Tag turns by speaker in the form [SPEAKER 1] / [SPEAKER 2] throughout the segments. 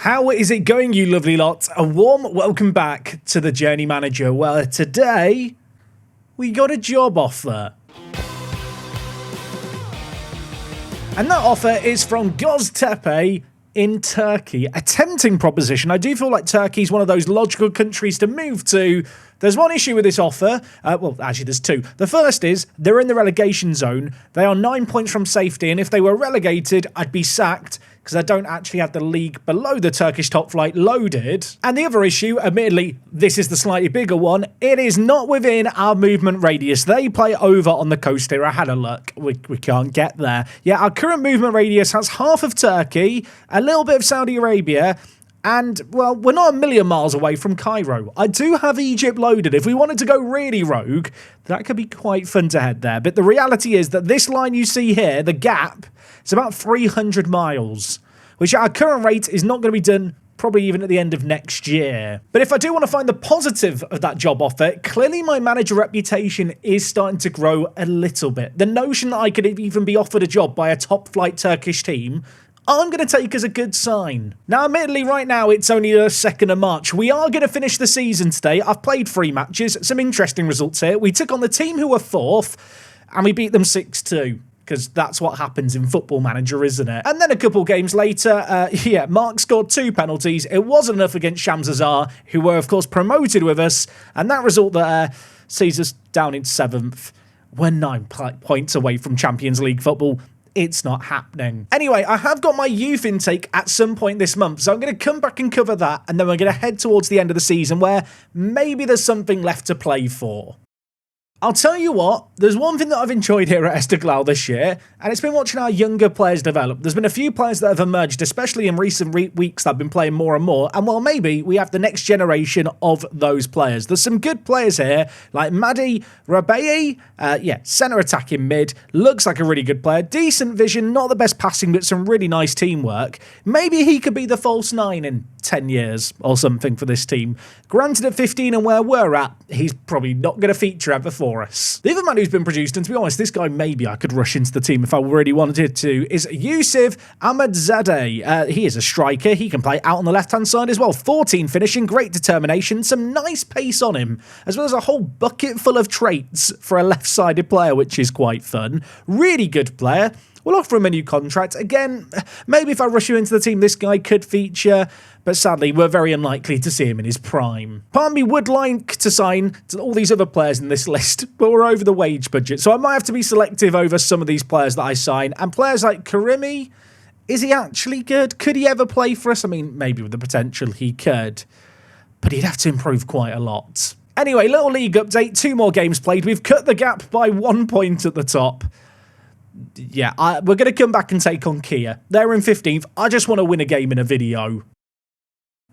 [SPEAKER 1] How is it going, you lovely lot? A warm welcome back to the Journey Manager. Well, today we got a job offer. And that offer is from Göztepe in Turkey. A tempting proposition. I do feel like Turkey is one of those logical countries to move to. There's one issue with this offer. Well, actually, there's two. The first is they're in the relegation zone. They are 9 points from safety, and if they were relegated, I'd be sacked because I don't actually have the league below the Turkish top flight loaded. And the other issue, admittedly, this is the slightly bigger one. It is not within our movement radius. They play over on the coast here. I had a look. We can't get there. Yeah, our current movement radius has half of Turkey, a little bit of Saudi Arabia, and, well, we're not a million miles away from Cairo. I do have Egypt loaded. If we wanted to go really rogue, that could be quite fun to head there. But the reality is that this line you see here, the gap, it's about 300 miles, which at our current rate is not going to be done probably even at the end of next year. But if I do want to find the positive of that job offer, clearly my manager reputation is starting to grow a little bit. The notion that I could even be offered a job by a top flight Turkish team, I'm going to take as a good sign. Now, admittedly, right now, it's only the 2nd of March. We are going to finish the season today. I've played 3 matches, some interesting results here. We took on the team who were 4th, and we beat them 6-2. Because that's what happens in Football Manager, isn't it? And then a couple games later, Mark scored 2 penalties. It wasn't enough against Shamsazar, who were, of course, promoted with us. And that result there sees us down in 7th. We're 9 points away from Champions League football. It's not happening. Anyway, I have got my youth intake at some point this month, so I'm going to come back and cover that, and then we're going to head towards the end of the season where maybe there's something left to play for. I'll tell you what, there's one thing that I've enjoyed here at Esteghlal this year, and it's been watching our younger players develop. There's been a few players that have emerged, especially in recent weeks that have been playing more and more, and well, maybe we have the next generation of those players. There's some good players here, like Madi Rabei, centre attacking mid, looks like a really good player, decent vision, not the best passing, but some really nice teamwork. Maybe he could be the false 9 in 10 years or something for this team. Granted, at 15 and where we're at, he's probably not going to feature ever for us. The other man who's been produced, and to be honest, this guy maybe I could rush into the team if I really wanted to, is Yusuf Ahmadzadeh. He is a striker. He can play out on the left-hand side as well. 14 finishing, great determination, some nice pace on him, as well as a whole bucket full of traits for a left-sided player, which is quite fun. Really good player. We'll offer him a new contract. Again, maybe if I rush you into the team, this guy could feature, but sadly, we're very unlikely to see him in his prime. Part of me would like to sign to all these other players in this list, but we're over the wage budget, so I might have to be selective over some of these players that I sign. And players like Karimi, is he actually good? Could he ever play for us? I mean, maybe with the potential he could, but he'd have to improve quite a lot. Anyway, little league update, 2 more games played. We've cut the gap by 1 point at the top. Yeah, we're going to come back and take on Kia. They're in 15th. I just want to win a game in a video.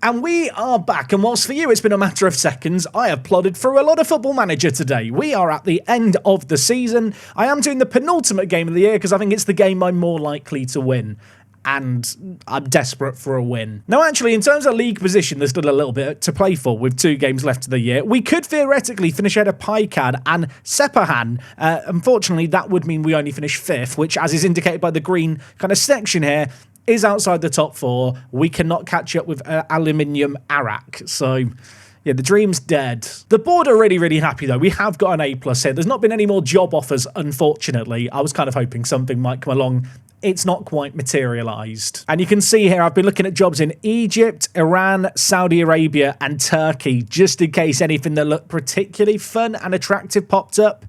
[SPEAKER 1] And we are back, and whilst for you it's been a matter of seconds, I have plodded through a lot of Football Manager today. We are at the end of the season. I am doing the penultimate game of the year because I think it's the game I'm more likely to win. And I'm desperate for a win. Now, actually, in terms of league position, there's still a little bit to play for with 2 games left of the year. We could theoretically finish ahead of Paikad and Sepahan. Unfortunately, that would mean we only finish 5th, which, as is indicated by the green kind of section here, is outside the top 4. We cannot catch up with Aluminium Arak. So yeah, the dream's dead. The board are really, really happy, though. We have got an A+ here. There's not been any more job offers, unfortunately. I was kind of hoping something might come along. It's not quite materialised. And you can see here, I've been looking at jobs in Egypt, Iran, Saudi Arabia, and Turkey, just in case anything that looked particularly fun and attractive popped up.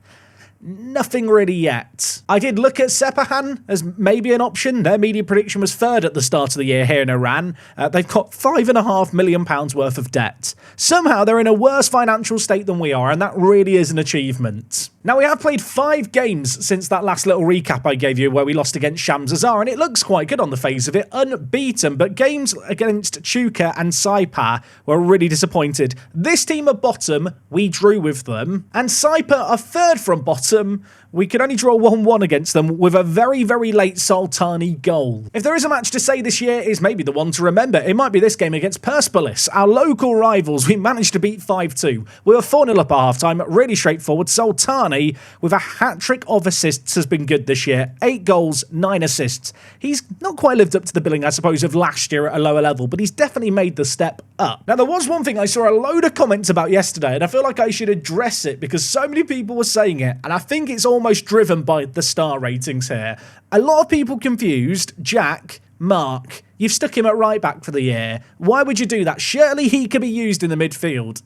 [SPEAKER 1] Nothing really yet. I did look at Sepahan as maybe an option. Their media prediction was 3rd at the start of the year here in Iran. They've got £5.5 million worth of debt. Somehow they're in a worse financial state than we are, and that really is an achievement. Now, we have played 5 games since that last little recap I gave you where we lost against Shamsazar, and it looks quite good on the face of it, unbeaten, but games against Chuka and Saipa were really disappointed. This team are bottom, we drew with them, and Saipa are 3rd from bottom. We could only draw 1-1 against them with a very, very late Sultani goal. If there is a match to say this year is maybe the one to remember, it might be this game against Persepolis. Our local rivals, we managed to beat 5-2. We were 4-0 up at half-time, really straightforward. Sultani Sultani, with a hat-trick of assists, has been good this year. 8 goals, 9 assists. He's not quite lived up to the billing, I suppose, of last year at a lower level, but he's definitely made the step up. Now, there was one thing I saw a load of comments about yesterday, and I feel like I should address it because so many people were saying it, and I think it's almost driven by the star ratings here. A lot of people confused Jack, Mark. You've stuck him at right back for the year. Why would you do that? Surely he could be used in the midfield.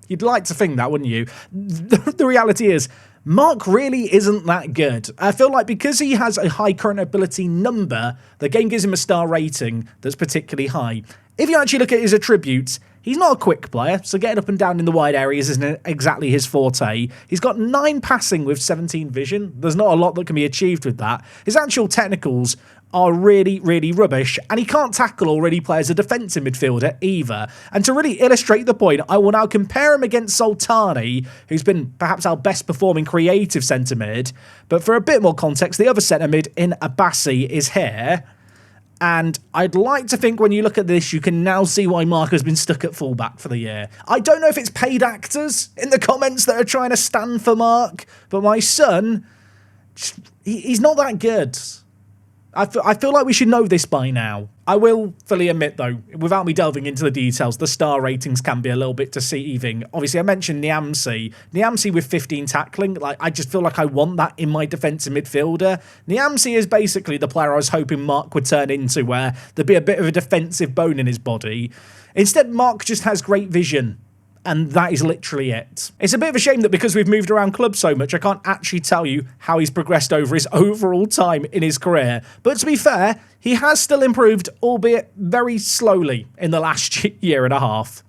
[SPEAKER 1] You'd like to think that, wouldn't you? The reality is, Mark really isn't that good. I feel like because he has a high current ability number, the game gives him a star rating that's particularly high. If you actually look at his attributes, he's not a quick player, so getting up and down in the wide areas isn't exactly his forte. He's got 9 passing with 17 vision. There's not a lot that can be achieved with that. His actual technicals are really, really rubbish, and he can't tackle or really play as a defensive midfielder either. And to really illustrate the point, I will now compare him against Sultani, who's been perhaps our best performing creative centre mid. But for a bit more context, the other centre mid in Abassi is here. And I'd like to think when you look at this, you can now see why Mark has been stuck at fullback for the year. I don't know if it's paid actors in the comments that are trying to stand for Mark, but my son, he's not that good. I feel like we should know this by now. I will fully admit, though, without me delving into the details, the star ratings can be a little bit deceiving. Obviously, I mentioned Niamsi. Niamsi with 15 tackling. Like, I just feel like I want that in my defensive midfielder. Niamsi is basically the player I was hoping Mark would turn into, where there'd be a bit of a defensive bone in his body. Instead, Mark just has great vision. And that is literally it. It's a bit of a shame that because we've moved around clubs so much, I can't actually tell you how he's progressed over his overall time in his career. But to be fair, he has still improved, albeit very slowly, in the last year and a half.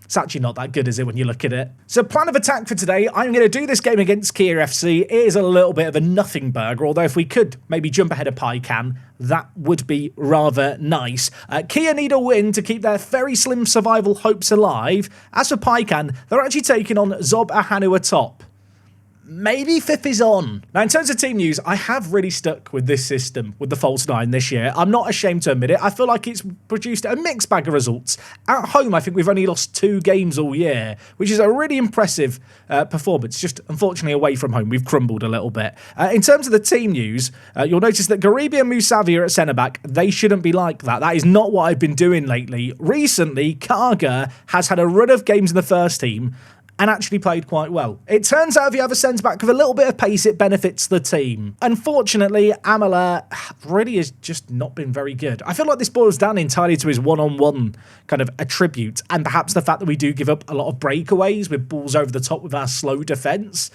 [SPEAKER 1] It's actually not that good, is it, when you look at it? So plan of attack for today, I'm going to do this game against Kia FC. It is a little bit of a nothing burger, although if we could maybe jump ahead of Pycan, that would be rather nice. Kia need a win to keep their very slim survival hopes alive. As for Pycan, they're actually taking on Zob Ahanu atop. Maybe Fifth is on. Now, in terms of team news, I have really stuck with this system, with the false 9 this year. I'm not ashamed to admit it. I feel like it's produced a mixed bag of results. At home, I think we've only lost 2 games all year, which is a really impressive performance. Just, unfortunately, away from home, we've crumbled a little bit. In terms of the team news, you'll notice that Garibi and Musavi are at centre-back. They shouldn't be like that. That is not what I've been doing lately. Recently, Karga has had a run of games in the first team and actually played quite well. It turns out if you have a centre-back with a little bit of pace, it benefits the team. Unfortunately, Amala really has just not been very good. I feel like this boils down entirely to his one-on-one kind of attribute, and perhaps the fact that we do give up a lot of breakaways with balls over the top with our slow defence.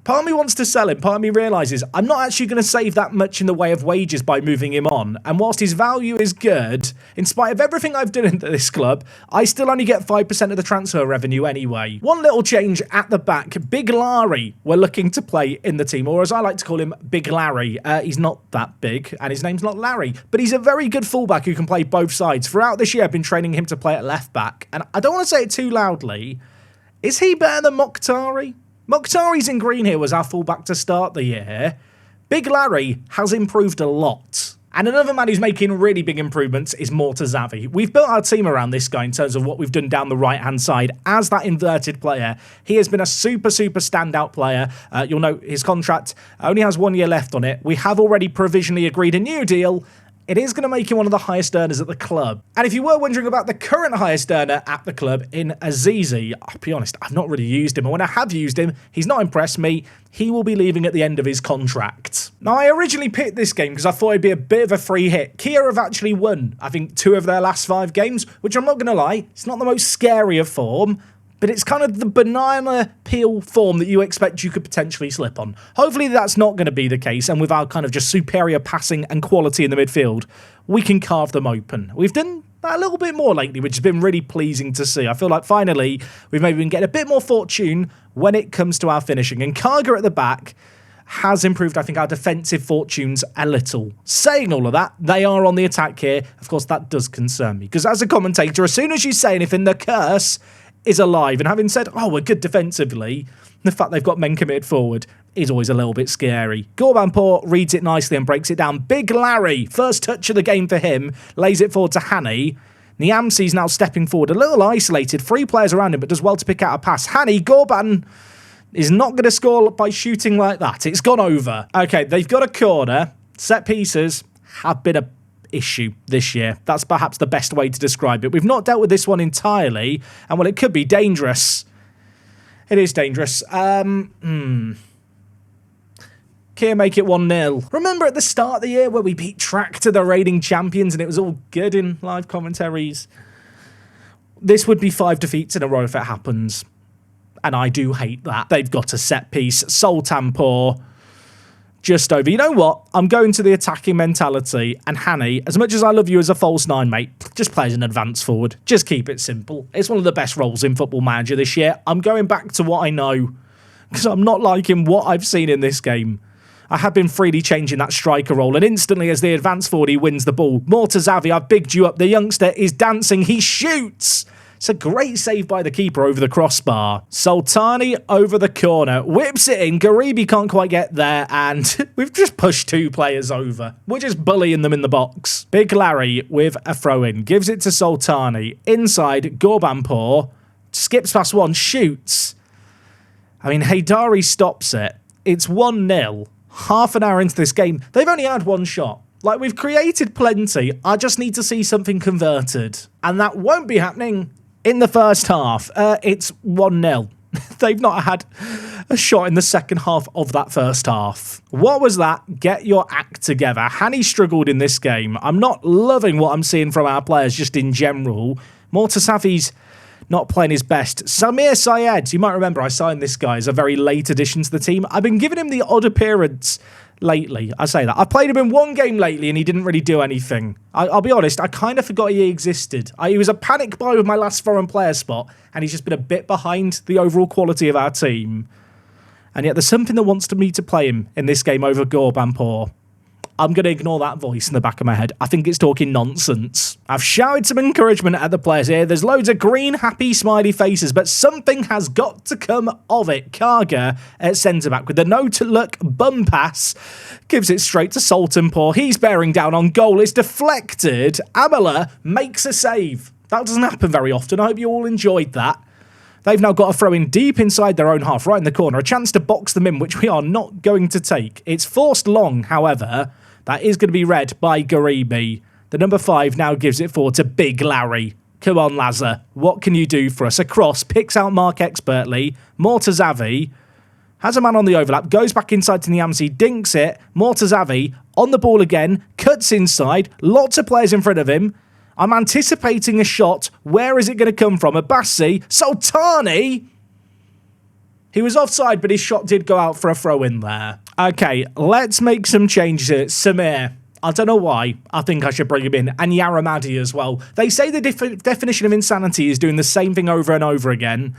[SPEAKER 1] Part of me wants to sell him. Part of me realises I'm not actually going to save that much in the way of wages by moving him on. And whilst his value is good, in spite of everything I've done into this club, I still only get 5% of the transfer revenue anyway. One little change at the back. Big Larry we're looking to play in the team, or as I like to call him, Big Larry. He's not that big, and his name's not Larry, but he's a very good fullback who can play both sides. Throughout this year, I've been training him to play at left back, and I don't want to say it too loudly. Is he better than Mokhtari? Mokhtari's in green here was our fullback to start the year. Big Larry has improved a lot. And another man who's making really big improvements is Mortazavi. We've built our team around this guy in terms of what we've done down the right-hand side as that inverted player. He has been a super standout player. You'll note his contract only has 1 year left on it. We have already provisionally agreed a new deal. It is going to make him one of the highest earners at the club. And if you were wondering about the current highest earner at the club in Azizi, I'll be honest, I've not really used him. And when I have used him, he's not impressed me. He will be leaving at the end of his contract. Now, I originally picked this game because I thought it'd be a bit of a free hit. Kia have actually won, I think, 2 of their last 5 games, which I'm not going to lie, it's not the most scary of form. But it's kind of the banana peel form that you expect you could potentially slip on. Hopefully that's not going to be the case, and with our kind of just superior passing and quality in the midfield, we can carve them open. We've done that a little bit more lately, which has been really pleasing to see. I feel like finally we've maybe been getting a bit more fortune when it comes to our finishing. And Karga at the back has improved, I think, our defensive fortunes a little. Saying all of that, they are on the attack here. Of course, that does concern me, because as a commentator, as soon as you say anything, the curse is alive. And having said, oh, we're good defensively, the fact they've got men committed forward is always a little bit scary. Gorbanpour reads it nicely and breaks it down. Big Larry, first touch of the game for him, lays it forward to Hani. Niamsi's now stepping forward, a little isolated, 3 players around him, but does well to pick out a pass. Hani, Gorban, is not going to score by shooting like that. It's gone over. Okay, they've got a corner. Set pieces have been a issue this year. That's perhaps the best way to describe it. We've not dealt with this one entirely, and well, it could be dangerous. It is dangerous. Kia make it 1-0. Remember at the start of the year where we beat Tractor, the reigning champions, and it was all good in live commentaries? This would be 5 defeats in a row if it happens. And I do hate that. They've got a set piece. Soltanpour just over. You know what? I'm going to the attacking mentality. And Hani, as much as I love you as a false 9, mate, just play as an advance forward. Just keep it simple. It's one of the best roles in Football Manager this year. I'm going back to what I know, because I'm not liking what I've seen in this game. I have been freely changing that striker role, and instantly as the advance forward, he wins the ball. Mortazavi, I've bigged you up. The youngster is dancing. He shoots. It's a great save by the keeper over the crossbar. Sultani over the corner. Whips it in. Garibi can't quite get there, and we've just pushed 2 players over. We're just bullying them in the box. Big Larry with a throw-in. Gives it to Sultani. Inside, Gorbanpour. Skips past one. Shoots. I mean, Haydari stops it. It's 1-0. Half an hour into this game. They've only had 1 shot. Like, we've created plenty. I just need to see something converted. And that won't be happening in the first half. It's 1-0. They've not had a shot in the second half of that first half. What was that? Get your act together. Hani struggled in this game. I'm not loving what I'm seeing from our players just in general. Mortasavi's not playing his best. Samir Syed, you might remember I signed this guy as a very late addition to the team. I've been giving him the odd appearance lately. I say that. I've played him in 1 game lately and he didn't really do anything. I'll be honest, I kind of forgot he existed. He was a panic buy with my last foreign player spot, and he's just been a bit behind the overall quality of our team. And yet there's something that wants me to play him in this game over Gorbanpour. I'm going to ignore that voice in the back of my head. I think it's talking nonsense. I've shouted some encouragement at the players here. There's loads of green, happy, smiley faces, but something has got to come of it. Karga at centre-back with the no-to-look bum pass. Gives it straight to Soltanpour. He's bearing down on goal. It's deflected. Amela makes a save. That doesn't happen very often. I hope you all enjoyed that. They've now got a throw in deep inside their own half, right in the corner. A chance to box them in, which we are not going to take. It's forced long, however. That is going to be read by Garibi. The number 5 now gives it forward to Big Larry. Come on, Lazar. What can you do for us? A cross, picks out Mark expertly. Mortazavi has a man on the overlap, goes back inside to Niamsi, dinks it. Mortazavi on the ball again, cuts inside. Lots of players in front of him. I'm anticipating a shot. Where is it going to come from? Abassi. Sultani. He was offside, but his shot did go out for a throw-in there. Okay, let's make some changes here. Samir. I don't know why. I think I should bring him in. And Yaramadi as well. They say the definition of insanity is doing the same thing over and over again.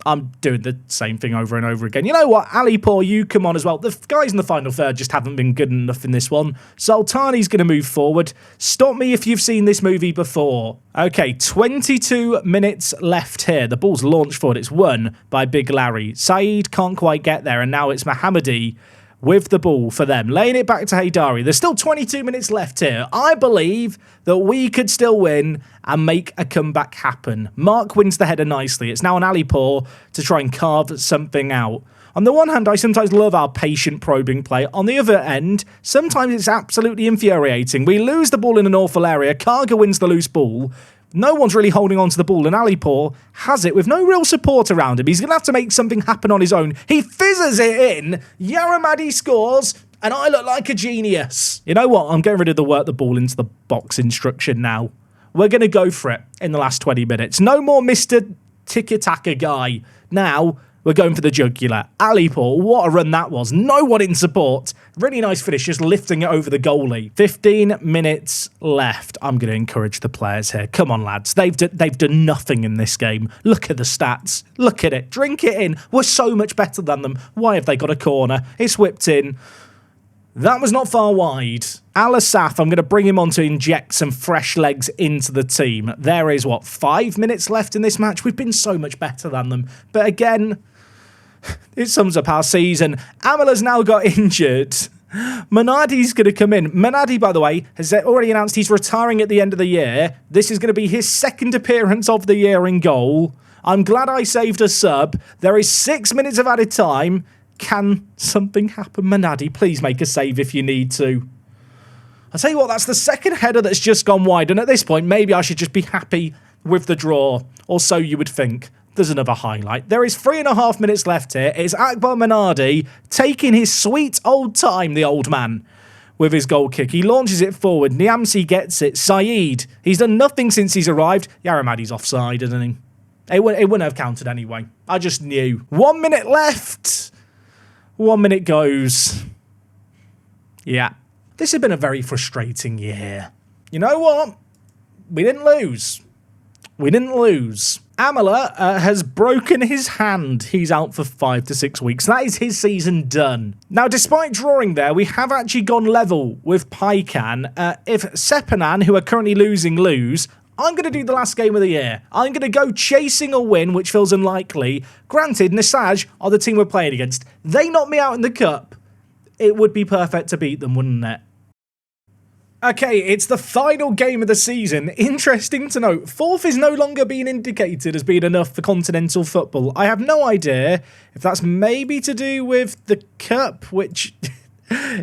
[SPEAKER 1] I'm doing the same thing over and over again. You know what? Alipur, you come on as well. The guys in the final third just haven't been good enough in this one. Sultani's going to move forward. Stop me if you've seen this movie before. Okay, 22 minutes left here. The ball's launched forward. It's won by Big Larry. Saeed can't quite get there, and now it's Mohammadi with the ball for them. Laying it back to Haydari. There's still 22 minutes left here. I believe that we could still win and make a comeback happen. Mark wins the header nicely. It's now on Alipur to try and carve something out. On the one hand, I sometimes love our patient probing play. On the other end, sometimes it's absolutely infuriating. We lose the ball in an awful area. Karga wins the loose ball. No one's really holding on to the ball, and Alipur has it with no real support around him. He's going to have to make something happen on his own. He fizzes it in. Yaramadi scores, and I look like a genius. You know what? I'm getting rid of the work the ball into the box instruction now. We're going to go for it in the last 20 minutes. No more Mr. Tiki-Taka guy. Now, we're going for the jugular. Alipur, what a run that was. No one in support. Really nice finish, just lifting it over the goalie. 15 minutes left. I'm going to encourage the players here. Come on, lads. They've done nothing in this game. Look at the stats. Look at it. Drink it in. We're so much better than them. Why have they got a corner? It's whipped in. That was not far wide. Al-Asaf, I'm going to bring him on to inject some fresh legs into the team. There is, 5 minutes left in this match? We've been so much better than them. But again, it sums up our season. Amela's now got injured. Manardi's going to come in. Manardi, by the way, has already announced he's retiring at the end of the year. This is going to be his second appearance of the year in goal. I'm glad I saved a sub. There is 6 minutes of added time. Can something happen, Manardi? Please make a save if you need to. I'll tell you what, that's the second header that's just gone wide. And at this point, maybe I should just be happy with the draw. Or so you would think. There's another highlight. There is 3.5 minutes left here. It's Akbar Manardi taking his sweet old time, the old man, with his goal kick. He launches it forward. Niamsi gets it. Saeed, he's done nothing since he's arrived. Yaramadi's offside, isn't he? It wouldn't have counted anyway. I just knew. 1 minute left. 1 minute goes. Yeah. This has been a very frustrating year. You know what? We didn't lose. We didn't lose. Amala has broken his hand. He's out for 5 to 6 weeks. That is his season done. Now, despite drawing there, we have actually gone level with Paikan. If Sepanan, who are currently lose, I'm going to do the last game of the year. I'm going to go chasing a win, which feels unlikely. Granted, Nisaj are the team we're playing against. They knocked me out in the cup. It would be perfect to beat them, wouldn't it? Okay, it's the final game of the season. Interesting to note, 4th is no longer being indicated as being enough for continental football. I have no idea if that's maybe to do with the cup, which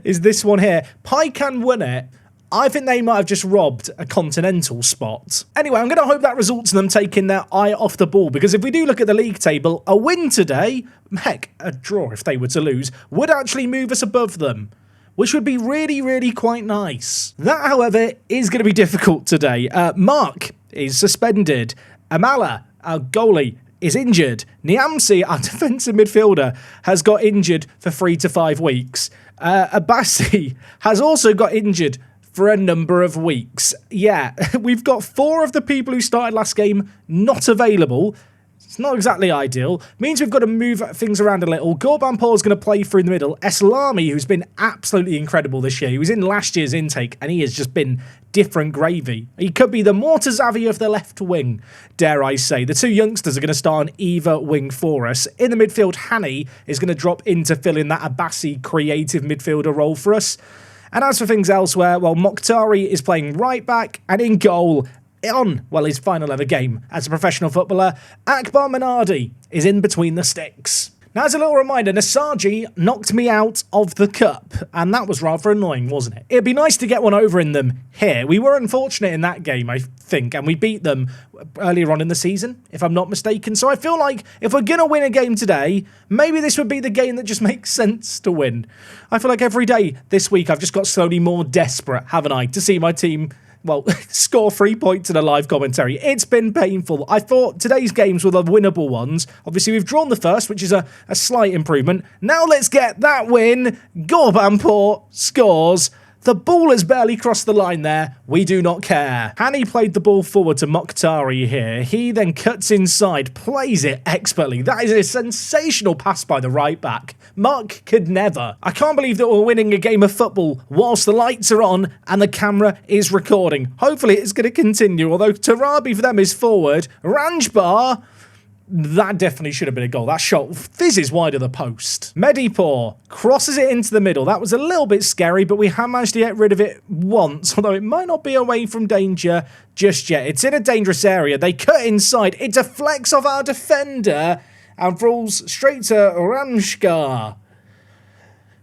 [SPEAKER 1] is this one here. Paikan won it. I think they might have just robbed a continental spot. Anyway, I'm going to hope that results in them taking their eye off the ball, because if we do look at the league table, a win today, heck, a draw if they were to lose, would actually move us above them, which would be really, really quite nice. That, however, is going to be difficult today. Mark is suspended. Amala, our goalie, is injured. Niamsi, our defensive midfielder, has got injured for 3 to 5 weeks. Abassi has also got injured for a number of weeks. Yeah, we've got 4 of the people who started last game not available. It's not exactly ideal. Means we've got to move things around a little. Gorbanpour is going to play through the middle. Eslami, who's been absolutely incredible this year. He was in last year's intake, and he has just been different gravy. He could be the Mortazavi of the left wing, dare I say. The 2 youngsters are going to start on either wing for us. In the midfield, Hani is going to drop in to fill in that Abassi creative midfielder role for us. And as for things elsewhere, well, Mokhtari is playing right back, and in goal, his final ever game as a professional footballer, Akbar Manardi is in between the sticks. Now, as a little reminder, Nasaji knocked me out of the cup, and that was rather annoying, wasn't it? It'd be nice to get one over in them here. We were unfortunate in that game, I think, and we beat them earlier on in the season, if I'm not mistaken. So I feel like if we're going to win a game today, maybe this would be the game that just makes sense to win. I feel like every day this week I've just got slowly more desperate, haven't I, to see my team, well, score 3 points in a live commentary. It's been painful. I thought today's games were the winnable ones. Obviously, we've drawn the first, which is a slight improvement. Now let's get that win. Gorbanpour scores. The ball has barely crossed the line there. We do not care. Hani played the ball forward to Mokhtari here. He then cuts inside, plays it expertly. That is a sensational pass by the right back. Mark could never. I can't believe that we're winning a game of football whilst the lights are on and the camera is recording. Hopefully it's going to continue, although Tarabi for them is forward. Ranjbar, that definitely should have been a goal. That shot fizzes wide of the post. Medipur crosses it into the middle. That was a little bit scary, but we have managed to get rid of it once, although it might not be away from danger just yet. It's in a dangerous area. They cut inside. It deflects off our defender and falls straight to Ramshkar,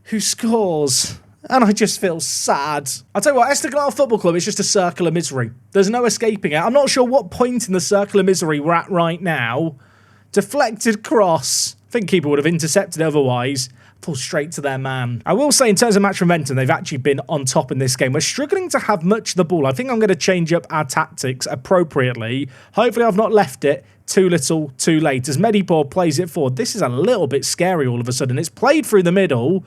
[SPEAKER 1] who scores. And I just feel sad. I'll tell you what, Esteghlal Football Club is just a circle of misery. There's no escaping it. I'm not sure what point in the circle of misery we're at right now. Deflected cross. I think keeper would have intercepted otherwise. Falls straight to their man. I will say in terms of match momentum, they've actually been on top in this game. We're struggling to have much of the ball. I think I'm going to change up our tactics appropriately. Hopefully I've not left it too little, too late. As Medipur plays it forward, this is a little bit scary all of a sudden. It's played through the middle,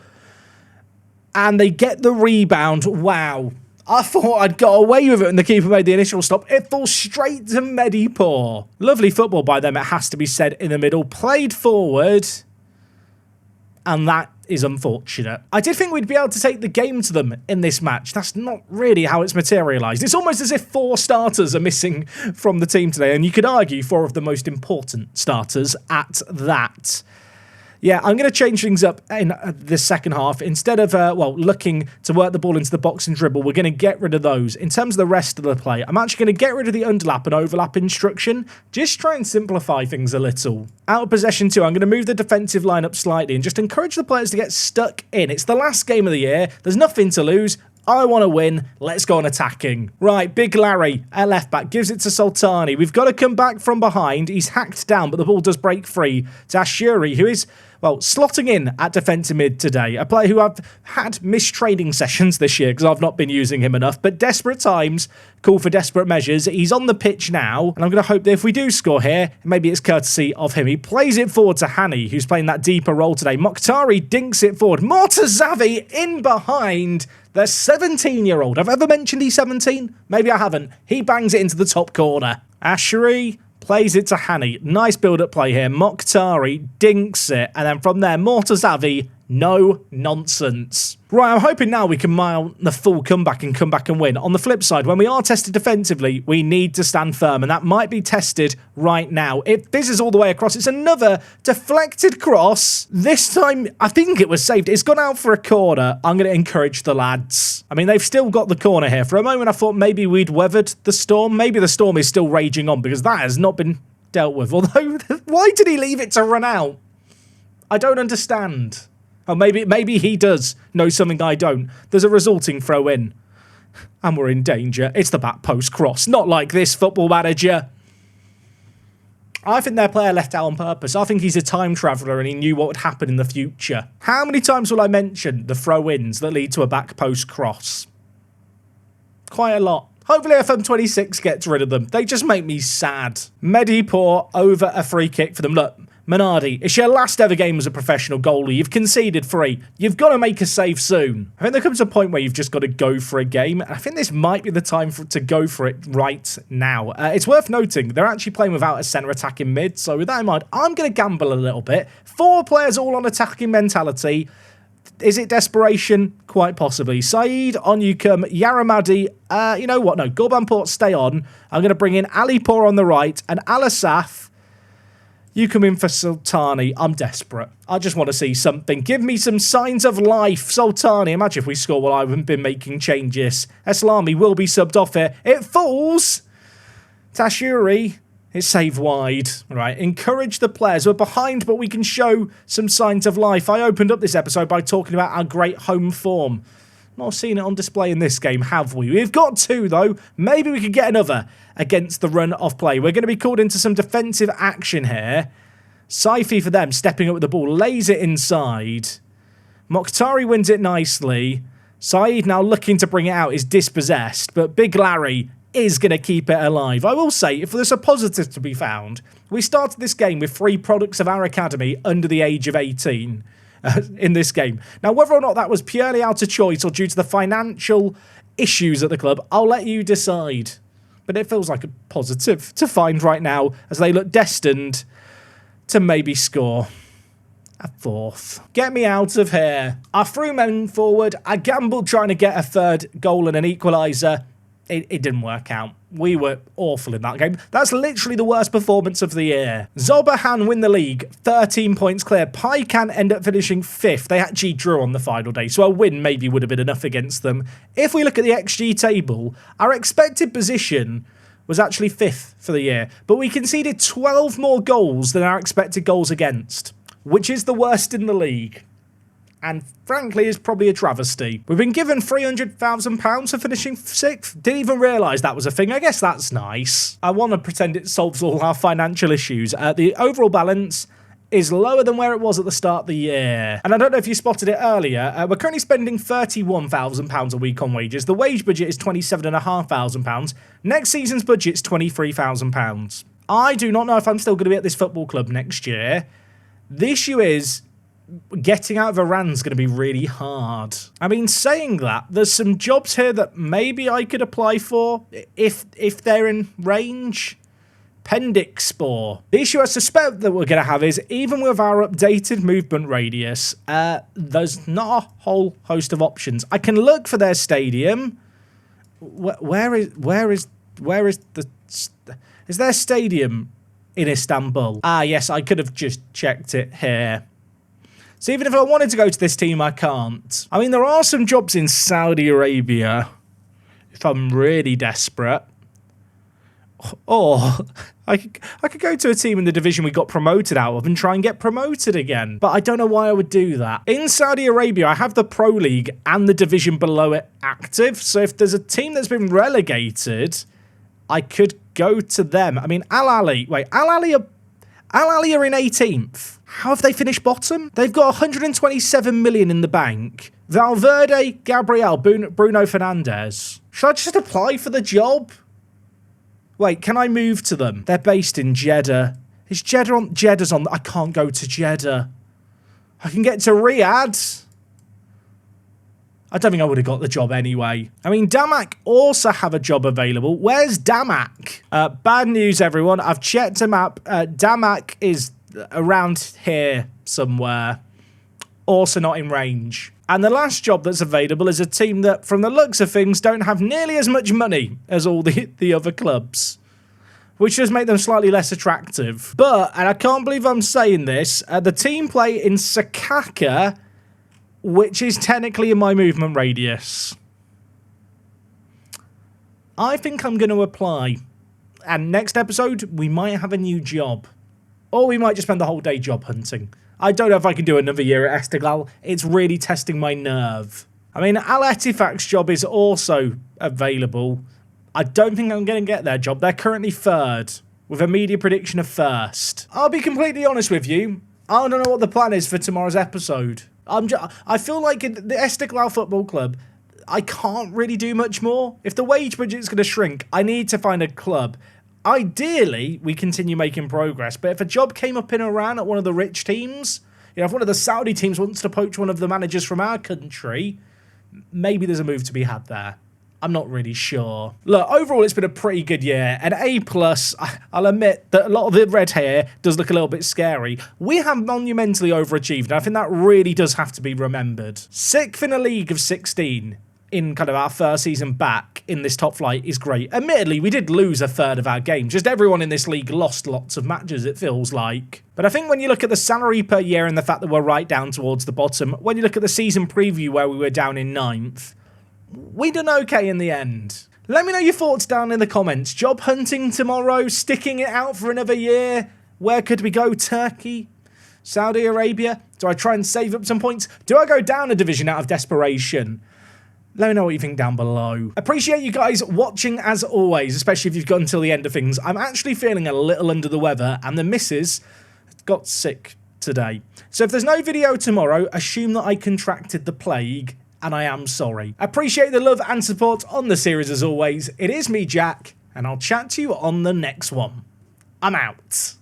[SPEAKER 1] and they get the rebound. Wow. I thought I'd got away with it and the keeper made the initial stop. It falls straight to Medipur. Lovely football by them, it has to be said, in the middle. Played forward, and that is unfortunate. I did think we'd be able to take the game to them in this match. That's not really how it's materialised. It's almost as if 4 starters are missing from the team today, and you could argue 4 of the most important starters at that. Yeah, I'm going to change things up in the second half. Instead of, looking to work the ball into the box and dribble, we're going to get rid of those. In terms of the rest of the play, I'm actually going to get rid of the underlap and overlap instruction. Just try and simplify things a little. Out of possession too, I'm going to move the defensive line up slightly and just encourage the players to get stuck in. It's the last game of the year. There's nothing to lose. I want to win. Let's go on attacking. Right, Big Larry, a left back, gives it to Sultani. We've got to come back from behind. He's hacked down, but the ball does break free to Ashuri, who is, well, slotting in at defensive mid today. A player who I've had missed training sessions this year because I've not been using him enough. But desperate times call for desperate measures. He's on the pitch now, and I'm going to hope that if we do score here, maybe it's courtesy of him. He plays it forward to Hani, who's playing that deeper role today. Mokhtari dinks it forward. Mortazavi in behind. The 17-year-old. Have I ever mentioned he's 17? Maybe I haven't. He bangs it into the top corner. Ashuri plays it to Hani. Nice build-up play here. Mokhtari dinks it. And then from there, Mortazavi, no nonsense. Right, I'm hoping now we can mount the full comeback and come back and win. On the flip side, when we are tested defensively, we need to stand firm, and that might be tested right now. It fizzes all the way across. It's another deflected cross. This time, I think it was saved. It's gone out for a corner. I'm going to encourage the lads. I mean, they've still got the corner here. For a moment, I thought maybe we'd weathered the storm. Maybe the storm is still raging on, because that has not been dealt with. Although, why did he leave it to run out? I don't understand. Oh, maybe he does know something I don't. There's a resulting throw-in. And we're in danger. It's the back post cross. Not like this, Football Manager. I think their player left out on purpose. I think he's a time traveller and he knew what would happen in the future. How many times will I mention the throw-ins that lead to a back post cross? Quite a lot. Hopefully FM26 gets rid of them. They just make me sad. Medipur over a free kick for them. Look. Minardi, it's your last ever game as a professional goalie. You've conceded 3. You've got to make a save soon. I think there comes a point where you've just got to go for a game. I think this might be the time to go for it right now. It's worth noting, they're actually playing without a centre attacking mid. So with that in mind, I'm going to gamble a little bit. 4 players all on attacking mentality. Is it desperation? Quite possibly. Saeed, on you come. Yaramadi, you know what? No, Gorbanport, stay on. I'm going to bring in Alipur on the right and Alasaf. You come in for Sultani. I'm desperate. I just want to see something. Give me some signs of life. Sultani, imagine if we score while I haven't been making changes. Eslami will be subbed off here. It falls. Tashuri, it's saved wide. Right, encourage the players. We're behind, but we can show some signs of life. I opened up this episode by talking about our great home form. Not seen it on display in this game, have we? We've got 2, though. Maybe we could get another against the run of play. We're going to be called into some defensive action here. Saifi for them, stepping up with the ball, lays it inside. Mokhtari wins it nicely. Saeed now looking to bring it out is dispossessed, but Big Larry is going to keep it alive. I will say, if there's a positive to be found, we started this game with 3 products of our academy under the age of 18. In this game. Now, whether or not that was purely out of choice or due to the financial issues at the club, I'll let you decide. But it feels like a positive to find right now as they look destined to maybe score a 4th. Get me out of here. I threw men forward. I gambled trying to get a 3rd goal and an equaliser. It didn't work out. We were awful in that game. That's literally the worst performance of the year. Zobahan win the league, 13 points clear. Paikan end up finishing 5th. They actually drew on the final day, so a win maybe would have been enough against them. If we look at the XG table, our expected position was actually 5th for the year, but we conceded 12 more goals than our expected goals against, which is the worst in the league. And frankly, is probably a travesty. We've been given £300,000 for finishing 6th. Didn't even realise that was a thing. I guess that's nice. I want to pretend it solves all our financial issues. The overall balance is lower than where it was at the start of the year. And I don't know if you spotted it earlier. We're currently spending £31,000 a week on wages. The wage budget is £27,500. Next season's budget is £23,000. I do not know if I'm still going to be at this football club next year. The issue is, getting out of Iran's going to be really hard. I mean, saying that, there's some jobs here that maybe I could apply for if they're in range. Pendixspor. The issue I suspect that we're going to have is, even with our updated movement radius, there's not a whole host of options. I can look for their stadium. Where is their stadium in Istanbul? Ah, yes, I could have just checked it here. So even if I wanted to go to this team, I can't. I mean, there are some jobs in Saudi Arabia if I'm really desperate. Or I could go to a team in the division we got promoted out of and try and get promoted again. But I don't know why I would do that. In Saudi Arabia, I have the Pro League and the division below it active. So if there's a team that's been relegated, I could go to them. I mean, Al Ali are in 18th. How have they finished bottom? They've got 127 million in the bank. Valverde, Gabriel, Bruno Fernandes. Should I just apply for the job? Wait, can I move to them? They're based in Jeddah. Is Jeddah on? Jeddah's on. I can't go to Jeddah. I can get to Riyadh. I don't think I would have got the job anyway. I mean, Damak also have a job available. Where's Damak? Bad news, everyone. I've checked a map. Damak is around here somewhere. Also not in range. And the last job that's available is a team that, from the looks of things, don't have nearly as much money as all the other clubs, which does make them slightly less attractive. But, and I can't believe I'm saying this, the team play in Sakaka, which is technically in my movement radius. I think I'm going to apply. And next episode, we might have a new job. Or we might just spend the whole day job hunting. I don't know if I can do another year at Esteghlal. It's really testing my nerve. I mean, Al Ettifaq's job is also available. I don't think I'm going to get their job. They're currently third, with a media prediction of first. I'll be completely honest with you. I don't know what the plan is for tomorrow's episode. I feel like in the Esteghlal Football Club, I can't really do much more. If the wage budget's going to shrink, I need to find a club. Ideally, we continue making progress, but if a job came up in Iran at one of the rich teams, you know, if one of the Saudi teams wants to poach one of the managers from our country, maybe there's a move to be had there. I'm not really sure. Look, overall, it's been a pretty good year. An A+, I'll admit that a lot of the red hair does look a little bit scary. We have monumentally overachieved, and I think that really does have to be remembered. 6th in a league of 16 in kind of our first season back in this top flight is great. Admittedly, we did lose a third of our games. Just everyone in this league lost lots of matches, it feels like. But I think when you look at the salary per year and the fact that we're right down towards the bottom, when you look at the season preview where we were down in 9th, we done okay in the end. Let me know your thoughts down in the comments. Job hunting tomorrow, sticking it out for another year. Where could we go? Turkey? Saudi Arabia? Do I try and save up some points? Do I go down a division out of desperation? Let me know what you think down below. Appreciate you guys watching as always, especially if you've got until the end of things. I'm actually feeling a little under the weather, and the missus got sick today. So if there's no video tomorrow, assume that I contracted the plague, and I am sorry. Appreciate the love and support on the series as always. It is me, Jack, and I'll chat to you on the next one. I'm out.